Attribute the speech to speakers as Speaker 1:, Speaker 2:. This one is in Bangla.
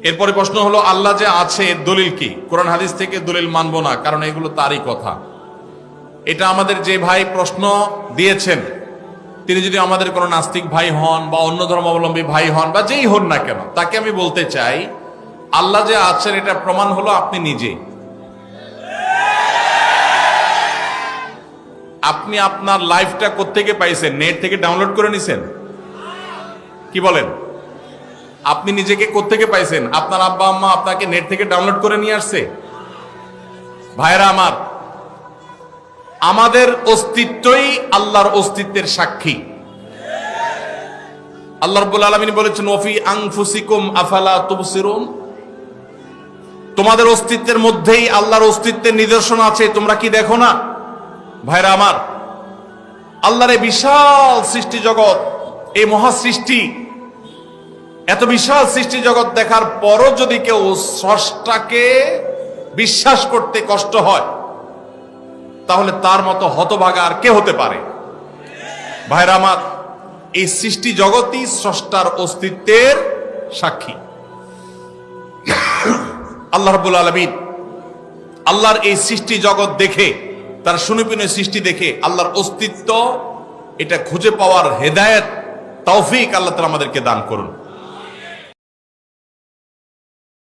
Speaker 1: এরপরে প্রশ্ন হলো, আল্লাহ যে আছে এর দলিল কি? কোরআন হাদিস থেকে দলিল মানবো না, কারণ এগুলো তারই কথা। এটা আমাদের যে ভাই প্রশ্ন দিয়েছেন, তিনি যদি আমাদের কোনো নাস্তিক ভাই হন বা অন্য ধর্মাবলম্বী ভাই হন বা যেই হন না কেন, তাকে আমি বলতে চাই, আল্লাহ যে আছেন এটা প্রমাণ হলো আপনি নিজে। আপনি আপনার লাইফটা কোত্থেকে পাইছেন? নেট থেকে ডাউনলোড করে নিছেন? কি বলেন? আপনি নিজেকে কোত্থেকে পাইছেন? আপনার আব্বা আম্মা আপনাকে নেট থেকে ডাউনলোড করে নিয়ে আসছে? ভাইরা আমার, আমাদের অস্তিত্বই আল্লাহর অস্তিত্বের সাক্ষী। আল্লাহ রাব্বুল আলামিন বলেছেন, ওয়াফি আনফুসিকুম আফালা তুবসিরুন, তোমাদের অস্তিত্বের মধ্যেই আল্লাহর অস্তিত্বের নিদর্শন আছে, তোমরা কি দেখো না? ভাইরা আমার, আল্লাহর এই বিশাল সৃষ্টি জগৎ, এই মহাসৃষ্টি, এত বিশাল সৃষ্টি জগৎ দেখার পরও যদি কেউ স্রষ্টাকে বিশ্বাস করতে কষ্ট হয়, তাহলে তার মতো হতভাগা আর কে হতে পারে? ভাইরা আমার, এই সৃষ্টি জগৎই স্রষ্টার অস্তিত্বের সাক্ষী। আল্লাহ রাব্বুল আলামিন আল্লাহর এই সৃষ্টি জগৎ দেখে, তার সুনিপুণ সৃষ্টি দেখে আল্লাহর অস্তিত্ব এটা খুঁজে পাওয়ার হেদায়েত, তৌফিক আল্লাহ তাআলা আমাদেরকে দান করুন।